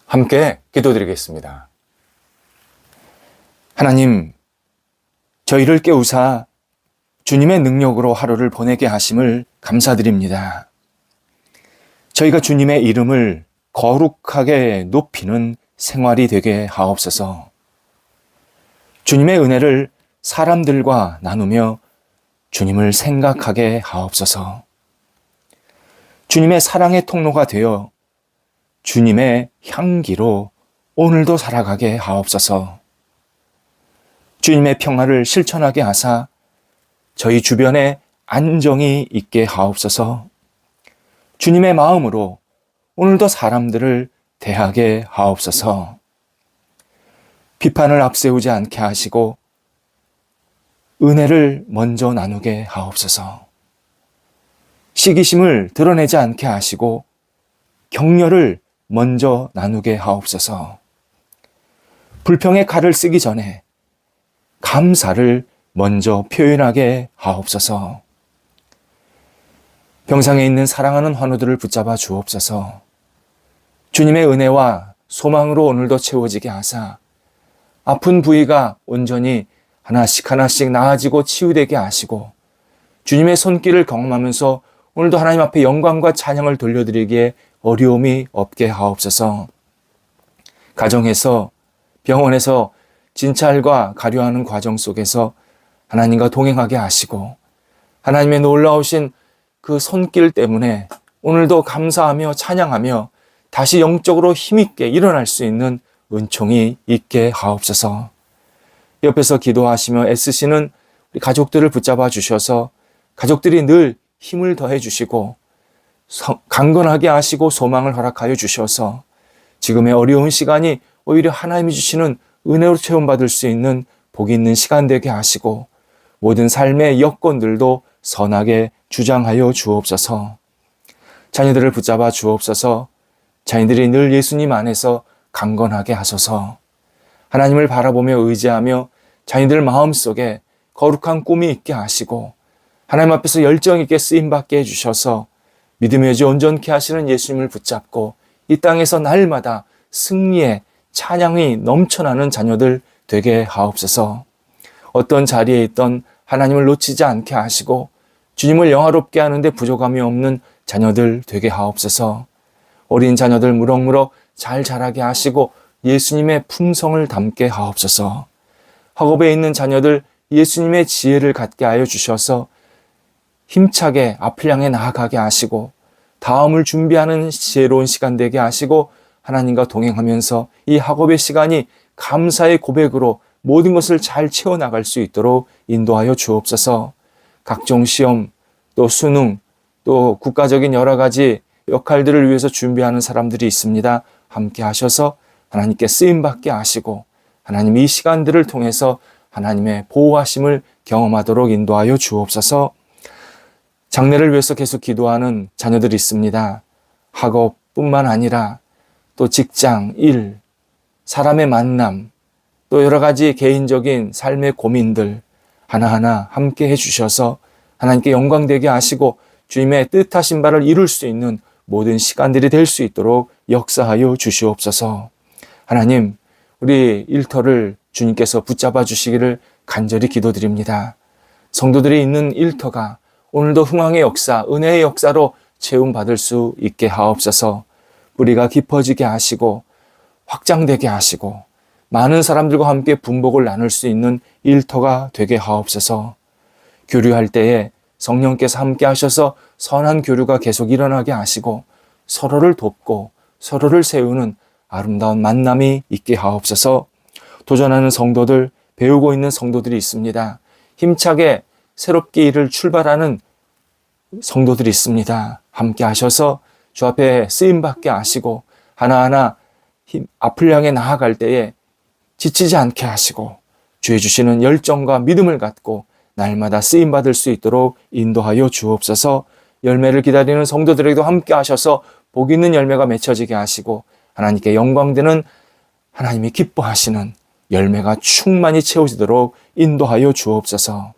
함께 기도드리겠습니다. 하나님, 저희를 깨우사 주님의 능력으로 하루를 보내게 하심을 감사드립니다. 저희가 주님의 이름을 거룩하게 높이는 생활이 되게 하옵소서. 주님의 은혜를 사람들과 나누며 주님을 생각하게 하옵소서. 주님의 사랑의 통로가 되어 주님의 향기로 오늘도 살아가게 하옵소서. 주님의 평화를 실천하게 하사 저희 주변에 안정이 있게 하옵소서. 주님의 마음으로 오늘도 사람들을 대하게 하옵소서. 비판을 앞세우지 않게 하시고 은혜를 먼저 나누게 하옵소서. 시기심을 드러내지 않게 하시고 격려를 먼저 나누게 하옵소서. 불평의 칼을 쓰기 전에 감사를 먼저 표현하게 하옵소서. 병상에 있는 사랑하는 환우들을 붙잡아 주옵소서. 주님의 은혜와 소망으로 오늘도 채워지게 하사 아픈 부위가 온전히 하나씩 나아지고 치유되게 하시고 주님의 손길을 경험하면서 오늘도 하나님 앞에 영광과 찬양을 돌려드리기에 어려움이 없게 하옵소서. 가정에서, 병원에서 진찰과 가료하는 과정 속에서 하나님과 동행하게 하시고 하나님의 놀라우신 그 손길 때문에 오늘도 감사하며 찬양하며 다시 영적으로 힘있게 일어날 수 있는 은총이 있게 하옵소서. 옆에서 기도하시며 애쓰시는 우리 가족들을 붙잡아 주셔서 가족들이 늘 힘을 더해 주시고 강건하게 하시고 소망을 허락하여 주셔서 지금의 어려운 시간이 오히려 하나님이 주시는 은혜로 체험받을 수 있는 복이 있는 시간 되게 하시고 모든 삶의 여건들도 선하게 주장하여 주옵소서. 자녀들을 붙잡아 주옵소서. 자녀들이 늘 예수님 안에서 강건하게 하소서. 하나님을 바라보며 의지하며 자녀들 마음속에 거룩한 꿈이 있게 하시고 하나님 앞에서 열정 있게 쓰임받게 해주셔서 믿음의 여지 온전케 하시는 예수님을 붙잡고 이 땅에서 날마다 승리의 찬양이 넘쳐나는 자녀들 되게 하옵소서. 어떤 자리에 있던 하나님을 놓치지 않게 하시고 주님을 영화롭게 하는데 부족함이 없는 자녀들 되게 하옵소서. 어린 자녀들 무럭무럭 잘 자라게 하시고 예수님의 품성을 담게 하옵소서. 학업에 있는 자녀들 예수님의 지혜를 갖게 하여 주셔서 힘차게 앞을 향해 나아가게 하시고 다음을 준비하는 지혜로운 시간 되게 하시고 하나님과 동행하면서 이 학업의 시간이 감사의 고백으로 모든 것을 잘 채워나갈 수 있도록 인도하여 주옵소서. 각종 시험, 또 수능, 또 국가적인 여러 가지 역할들을 위해서 준비하는 사람들이 있습니다. 함께 하셔서 하나님께 쓰임받게 하시고 하나님 이 시간들을 통해서 하나님의 보호하심을 경험하도록 인도하여 주옵소서. 장래를 위해서 계속 기도하는 자녀들이 있습니다. 학업뿐만 아니라 또 직장, 일, 사람의 만남, 또 여러 가지 개인적인 삶의 고민들 하나하나 함께 해주셔서 하나님께 영광되게 하시고 주님의 뜻하신 바를 이룰 수 있는 모든 시간들이 될 수 있도록 역사하여 주시옵소서. 하나님, 우리 일터를 주님께서 붙잡아 주시기를 간절히 기도드립니다. 성도들이 있는 일터가 오늘도 흥왕의 역사, 은혜의 역사로 채움받을 수 있게 하옵소서. 뿌리가 깊어지게 하시고 확장되게 하시고 많은 사람들과 함께 분복을 나눌 수 있는 일터가 되게 하옵소서. 교류할 때에 성령께서 함께 하셔서 선한 교류가 계속 일어나게 하시고 서로를 돕고 서로를 세우는 아름다운 만남이 있게 하옵소서. 도전하는 성도들, 배우고 있는 성도들이 있습니다. 힘차게 새롭게 일을 출발하는 성도들이 있습니다. 함께 하셔서 주 앞에 쓰임받게 하시고 하나하나 앞을 향해 나아갈 때에 지치지 않게 하시고 주의 주시는 열정과 믿음을 갖고 날마다 쓰임받을 수 있도록 인도하여 주옵소서. 열매를 기다리는 성도들에게도 함께 하셔서 복 있는 열매가 맺혀지게 하시고 하나님께 영광되는 하나님이 기뻐하시는 열매가 충만히 채워지도록 인도하여 주옵소서.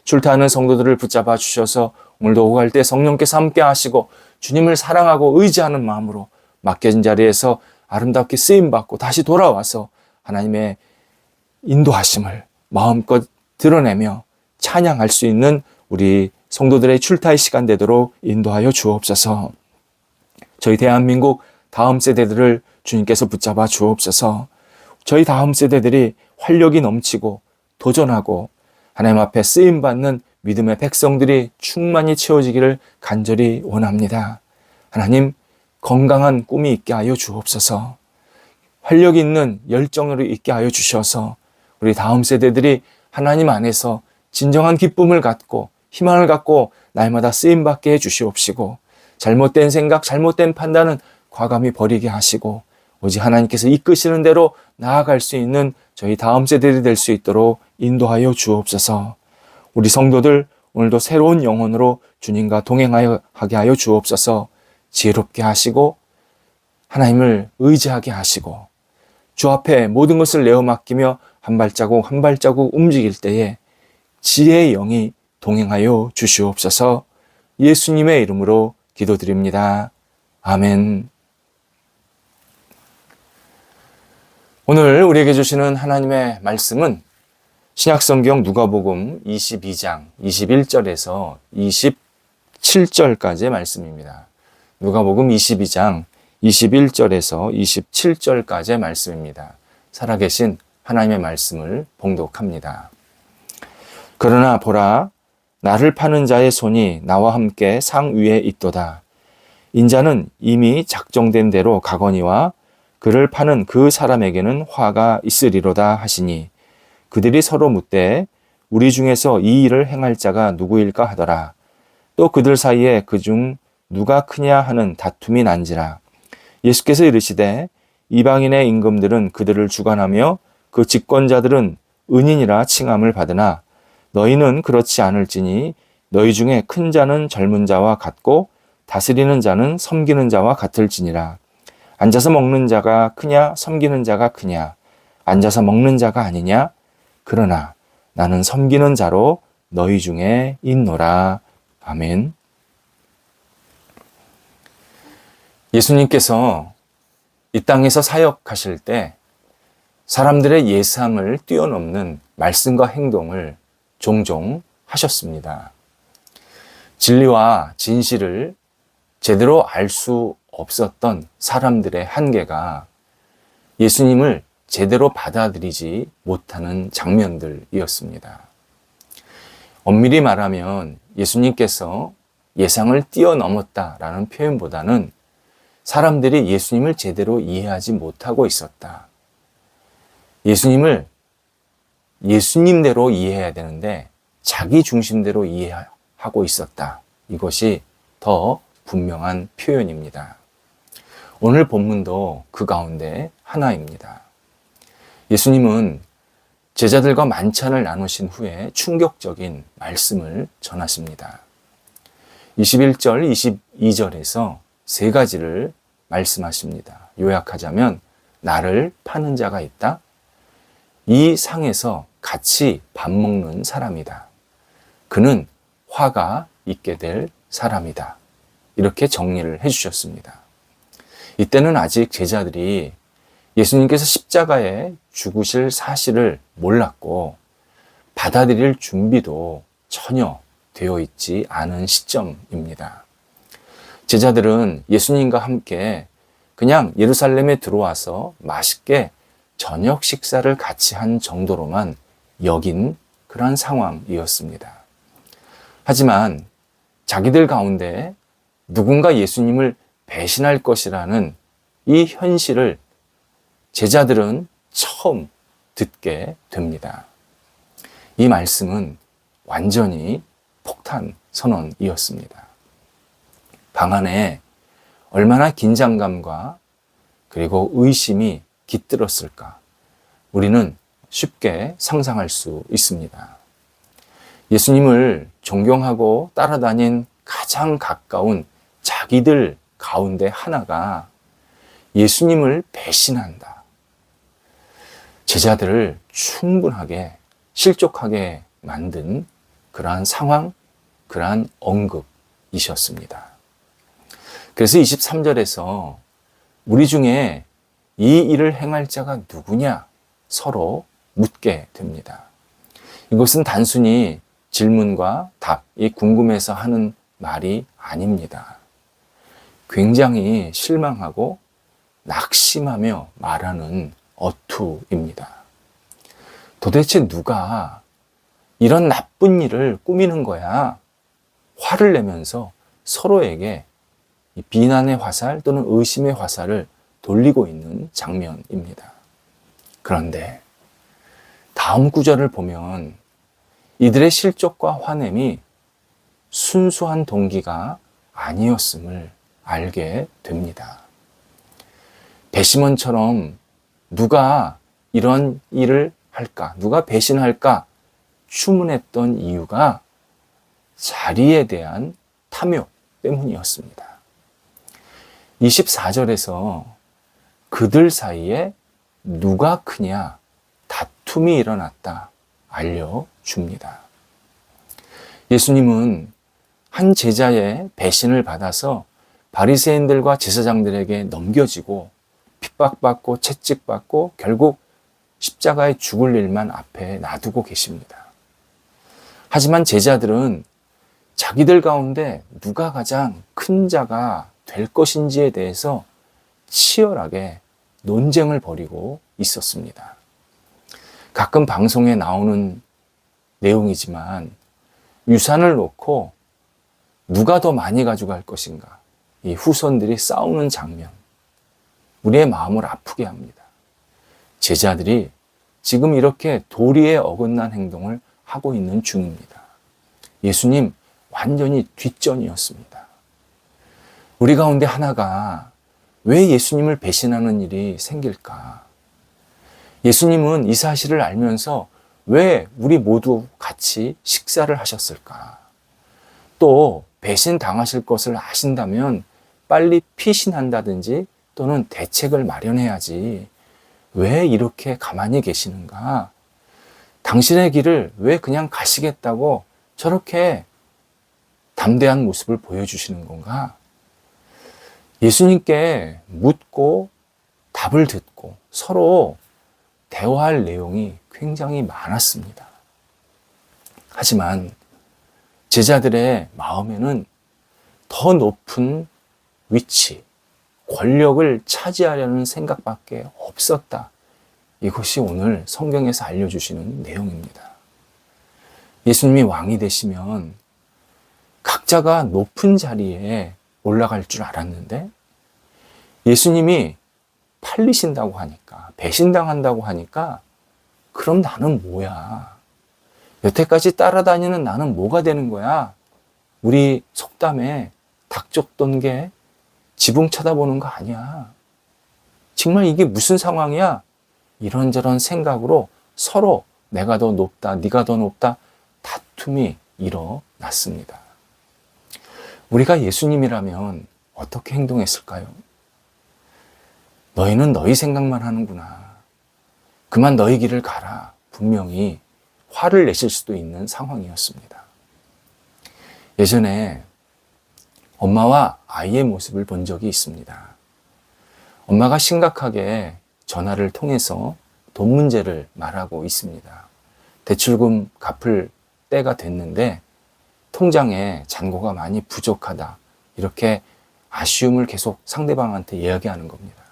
출타하는 성도들을 붙잡아 주셔서 오늘도 오고 갈 때 성령께서 함께 하시고 주님을 사랑하고 의지하는 마음으로 맡겨진 자리에서 아름답게 쓰임받고 다시 돌아와서 하나님의 인도하심을 마음껏 드러내며 찬양할 수 있는 우리 성도들의 출타의 시간 되도록 인도하여 주옵소서. 저희 대한민국 다음 세대들을 주님께서 붙잡아 주옵소서. 저희 다음 세대들이 활력이 넘치고 도전하고 하나님 앞에 쓰임받는 믿음의 백성들이 충만히 채워지기를 간절히 원합니다. 하나님, 건강한 꿈이 있게 하여 주옵소서. 활력 있는 열정으로 있게 하여 주셔서 우리 다음 세대들이 하나님 안에서 진정한 기쁨을 갖고 희망을 갖고 날마다 쓰임받게 해주시옵시고, 잘못된 생각, 잘못된 판단은 과감히 버리게 하시고 오직 하나님께서 이끄시는 대로 나아갈 수 있는 저희 다음 세대들이 될 수 있도록 인도하여 주옵소서. 우리 성도들 오늘도 새로운 영혼으로 주님과 동행하게 하여 주옵소서. 지혜롭게 하시고 하나님을 의지하게 하시고 주 앞에 모든 것을 내어 맡기며 한 발자국 한 발자국 움직일 때에 지혜의 영이 동행하여 주시옵소서. 예수님의 이름으로 기도드립니다. 아멘. 오늘 우리에게 주시는 하나님의 말씀은 신약성경 누가복음 22장 21절에서 27절까지의 말씀입니다. 누가복음 22장 21절에서 27절까지의 말씀입니다. 살아계신 하나님의 말씀을 봉독합니다. 그러나 보라, 나를 파는 자의 손이 나와 함께 상 위에 있도다. 인자는 이미 작정된 대로 가거니와 그를 파는 그 사람에게는 화가 있으리로다 하시니, 그들이 서로 묻되 우리 중에서 이 일을 행할 자가 누구일까 하더라. 또 그들 사이에 그중 누가 크냐 하는 다툼이 난지라. 예수께서 이르시되 이방인의 임금들은 그들을 주관하며 그 집권자들은 은인이라 칭함을 받으나 너희는 그렇지 않을지니 너희 중에 큰 자는 젊은 자와 같고 다스리는 자는 섬기는 자와 같을지니라. 앉아서 먹는 자가 크냐 섬기는 자가 크냐? 앉아서 먹는 자가 아니냐? 그러나 나는 섬기는 자로 너희 중에 있노라. 아멘. 예수님께서 이 땅에서 사역하실 때 사람들의 예상을 뛰어넘는 말씀과 행동을 종종 하셨습니다. 진리와 진실을 제대로 알 수 없었던 사람들의 한계가 예수님을 제대로 받아들이지 못하는 장면들이었습니다. 엄밀히 말하면 예수님께서 예상을 뛰어넘었다라는 표현보다는 사람들이 예수님을 제대로 이해하지 못하고 있었다. 예수님을 예수님대로 이해해야 되는데 자기 중심대로 이해하고 있었다. 이것이 더 분명한 표현입니다. 오늘 본문도 그 가운데 하나입니다. 예수님은 제자들과 만찬을 나누신 후에 충격적인 말씀을 전하십니다. 21절, 22절에서 세 가지를 말씀하십니다. 요약하자면 나를 파는 자가 있다. 이 상에서 같이 밥 먹는 사람이다. 그는 화가 있게 될 사람이다. 이렇게 정리를 해주셨습니다. 이때는 아직 제자들이 예수님께서 십자가에 죽으실 사실을 몰랐고 받아들일 준비도 전혀 되어 있지 않은 시점입니다. 제자들은 예수님과 함께 그냥 예루살렘에 들어와서 맛있게 저녁 식사를 같이 한 정도로만 여긴 그런 상황이었습니다. 하지만 자기들 가운데 누군가 예수님을 배신할 것이라는 이 현실을 제자들은 처음 듣게 됩니다. 이 말씀은 완전히 폭탄 선언이었습니다. 방 안에 얼마나 긴장감과 그리고 의심이 깃들었을까? 우리는 쉽게 상상할 수 있습니다. 예수님을 존경하고 따라다닌 가장 가까운 자기들 가운데 하나가 예수님을 배신한다. 제자들을 충분하게 실족하게 만든 그러한 상황, 그러한 언급이셨습니다. 그래서 23절에서 우리 중에 이 일을 행할 자가 누구냐? 서로 묻게 됩니다. 이것은 단순히 질문과 답이 궁금해서 하는 말이 아닙니다. 굉장히 실망하고 낙심하며 말하는 어투입니다. 도대체 누가 이런 나쁜 일을 꾸미는 거야? 화를 내면서 서로에게 비난의 화살 또는 의심의 화살을 돌리고 있는 장면입니다. 그런데 다음 구절을 보면 이들의 실족과 화냄이 순수한 동기가 아니었음을 알게 됩니다. 배심원처럼 누가 이런 일을 할까? 누가 배신할까? 추문했던 이유가 자리에 대한 탐욕 때문이었습니다. 24절에서 그들 사이에 누가 크냐 다툼이 일어났다 알려줍니다. 예수님은 한 제자의 배신을 받아서 바리새인들과 제사장들에게 넘겨지고 핍박받고 채찍받고 결국 십자가에 죽을 일만 앞에 놔두고 계십니다. 하지만 제자들은 자기들 가운데 누가 가장 큰 자가 될 것인지에 대해서 치열하게 논쟁을 벌이고 있었습니다. 가끔 방송에 나오는 내용이지만 유산을 놓고 누가 더 많이 가져갈 것인가, 이 후손들이 싸우는 장면, 우리의 마음을 아프게 합니다. 제자들이 지금 이렇게 도리에 어긋난 행동을 하고 있는 중입니다. 예수님 완전히 뒷전이었습니다. 우리 가운데 하나가 왜 예수님을 배신하는 일이 생길까? 예수님은 이 사실을 알면서 왜 우리 모두 같이 식사를 하셨을까? 또 배신 당하실 것을 아신다면 빨리 피신한다든지 또는 대책을 마련해야지 왜 이렇게 가만히 계시는가? 당신의 길을 왜 그냥 가시겠다고 저렇게 담대한 모습을 보여주시는 건가? 예수님께 묻고 답을 듣고 서로 대화할 내용이 굉장히 많았습니다. 하지만 제자들의 마음에는 더 높은 위치, 권력을 차지하려는 생각밖에 없었다. 이것이 오늘 성경에서 알려주시는 내용입니다. 예수님이 왕이 되시면 각자가 높은 자리에 올라갈 줄 알았는데 예수님이 팔리신다고 하니까, 배신당한다고 하니까 그럼 나는 뭐야? 여태까지 따라다니는 나는 뭐가 되는 거야? 우리 속담에 닭 쫓던 게 지붕 쳐다보는 거 아니야. 정말 이게 무슨 상황이야? 이런저런 생각으로 서로 내가 더 높다, 네가 더 높다 다툼이 일어났습니다. 우리가 예수님이라면 어떻게 행동했을까요? 너희는 너희 생각만 하는구나. 그만 너희 길을 가라. 분명히 화를 내실 수도 있는 상황이었습니다. 예전에 엄마와 아이의 모습을 본 적이 있습니다. 엄마가 심각하게 전화를 통해서 돈 문제를 말하고 있습니다. 대출금 갚을 때가 됐는데 통장에 잔고가 많이 부족하다. 이렇게 아쉬움을 계속 상대방한테 이야기하는 겁니다.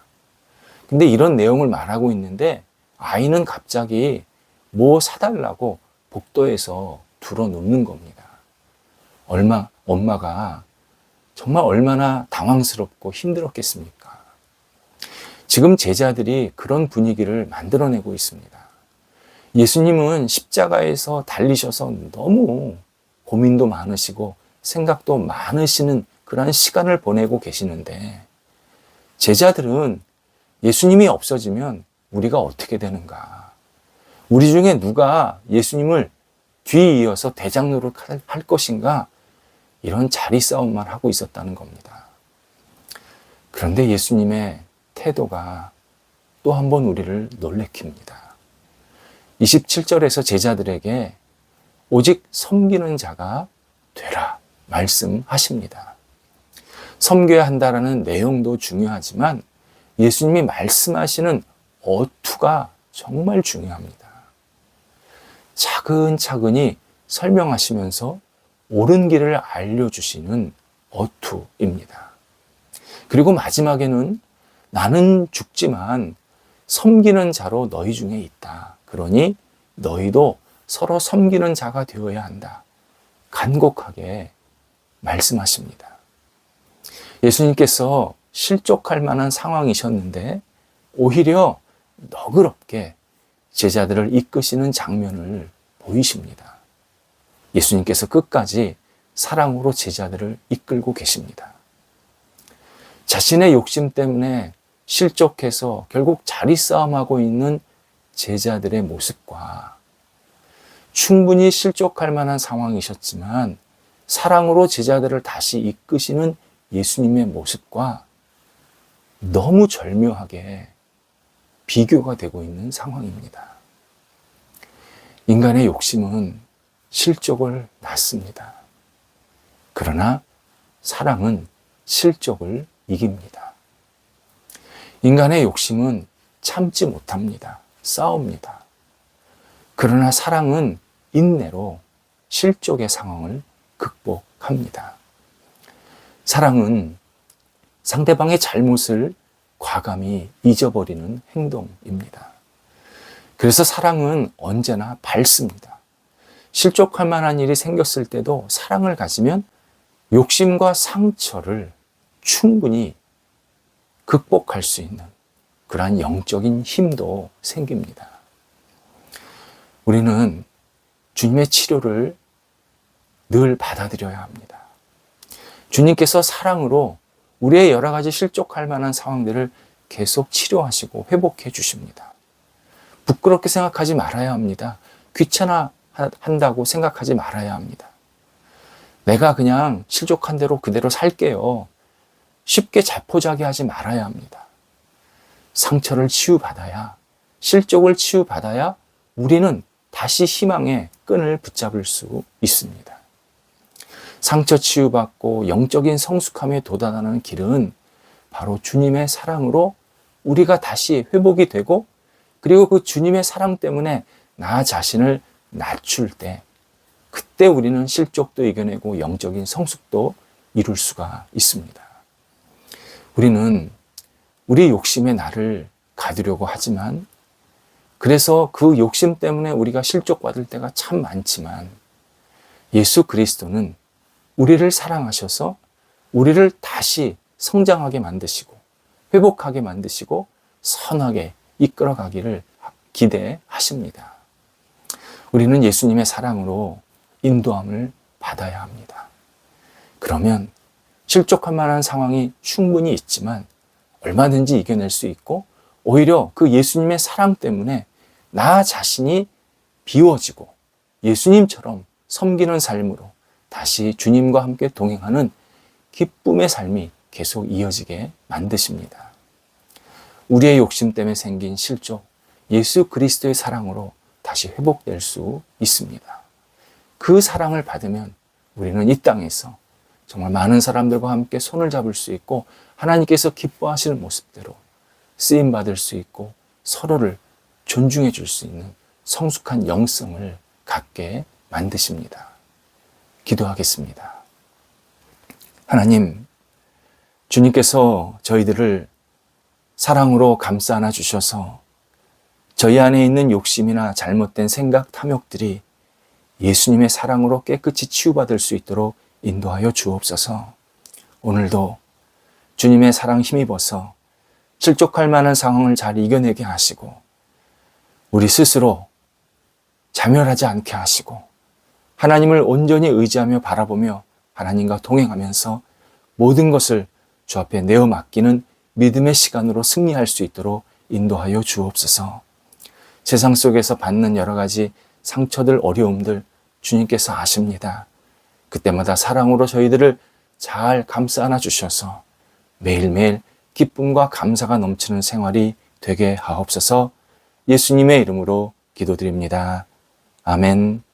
근데 이런 내용을 말하고 있는데 아이는 갑자기 뭐 사달라고 복도에서 들어놓는 겁니다. 엄마가 정말 얼마나 당황스럽고 힘들었겠습니까? 지금 제자들이 그런 분위기를 만들어내고 있습니다. 예수님은 십자가에서 달리셔서 너무 고민도 많으시고 생각도 많으시는 그런 시간을 보내고 계시는데 제자들은 예수님이 없어지면 우리가 어떻게 되는가? 우리 중에 누가 예수님을 뒤이어서 대장 노릇할 것인가? 이런 자리 싸움만 하고 있었다는 겁니다. 그런데 예수님의 태도가 또 한 번 우리를 놀래킵니다. 27절에서 제자들에게 오직 섬기는 자가 되라 말씀하십니다. 섬겨야 한다라는 내용도 중요하지만 예수님이 말씀하시는 어투가 정말 중요합니다. 차근차근히 설명하시면서 옳은 길을 알려주시는 어투입니다. 그리고 마지막에는 나는 죽지만 섬기는 자로 너희 중에 있다. 그러니 너희도 서로 섬기는 자가 되어야 한다. 간곡하게 말씀하십니다. 예수님께서 실족할 만한 상황이셨는데 오히려 너그럽게 제자들을 이끄시는 장면을 보이십니다. 예수님께서 끝까지 사랑으로 제자들을 이끌고 계십니다. 자신의 욕심 때문에 실족해서 결국 자리싸움하고 있는 제자들의 모습과 충분히 실족할 만한 상황이셨지만 사랑으로 제자들을 다시 이끄시는 예수님의 모습과 너무 절묘하게 비교가 되고 있는 상황입니다. 인간의 욕심은 실족을 낳습니다. 그러나 사랑은 실족을 이깁니다. 인간의 욕심은 참지 못합니다. 싸웁니다. 그러나 사랑은 인내로 실족의 상황을 극복합니다. 사랑은 상대방의 잘못을 과감히 잊어버리는 행동입니다. 그래서 사랑은 언제나 밝습니다. 실족할 만한 일이 생겼을 때도 사랑을 가지면 욕심과 상처를 충분히 극복할 수 있는 그러한 영적인 힘도 생깁니다. 우리는 주님의 치료를 늘 받아들여야 합니다. 주님께서 사랑으로 우리의 여러 가지 실족할 만한 상황들을 계속 치료하시고 회복해 주십니다. 부끄럽게 생각하지 말아야 합니다. 귀찮아한다고 생각하지 말아야 합니다. 내가 그냥 실족한 대로 그대로 살게요. 쉽게 자포자기하지 말아야 합니다. 상처를 치유받아야, 실족을 치유받아야 우리는 다시 희망의 끈을 붙잡을 수 있습니다. 상처 치유받고 영적인 성숙함에 도달하는 길은 바로 주님의 사랑으로 우리가 다시 회복이 되고 그리고 그 주님의 사랑 때문에 나 자신을 낮출 때 그때 우리는 실족도 이겨내고 영적인 성숙도 이룰 수가 있습니다. 우리는 우리 욕심의 나를 가두려고 하지만 그래서 그 욕심 때문에 우리가 실족받을 때가 참 많지만 예수 그리스도는 우리를 사랑하셔서 우리를 다시 성장하게 만드시고 회복하게 만드시고 선하게 이끌어가기를 기대하십니다. 우리는 예수님의 사랑으로 인도함을 받아야 합니다. 그러면 실족할 만한 상황이 충분히 있지만 얼마든지 이겨낼 수 있고 오히려 그 예수님의 사랑 때문에 나 자신이 비워지고 예수님처럼 섬기는 삶으로 다시 주님과 함께 동행하는 기쁨의 삶이 계속 이어지게 만드십니다. 우리의 욕심 때문에 생긴 실족, 예수 그리스도의 사랑으로 다시 회복될 수 있습니다. 그 사랑을 받으면 우리는 이 땅에서 정말 많은 사람들과 함께 손을 잡을 수 있고 하나님께서 기뻐하시는 모습대로 쓰임받을 수 있고 서로를 존중해 줄 수 있는 성숙한 영성을 갖게 만드십니다. 기도하겠습니다. 하나님, 주님께서 저희들을 사랑으로 감싸 안아 주셔서 저희 안에 있는 욕심이나 잘못된 생각, 탐욕들이 예수님의 사랑으로 깨끗이 치유받을 수 있도록 인도하여 주옵소서. 오늘도 주님의 사랑 힘입어서 실족할 만한 상황을 잘 이겨내게 하시고 우리 스스로 자멸하지 않게 하시고 하나님을 온전히 의지하며 바라보며 하나님과 동행하면서 모든 것을 주 앞에 내어 맡기는 믿음의 시간으로 승리할 수 있도록 인도하여 주옵소서. 세상 속에서 받는 여러 가지 상처들, 어려움들 주님께서 아십니다. 그때마다 사랑으로 저희들을 잘 감싸 안아 주셔서 매일매일 기쁨과 감사가 넘치는 생활이 되게 하옵소서. 예수님의 이름으로 기도드립니다. 아멘.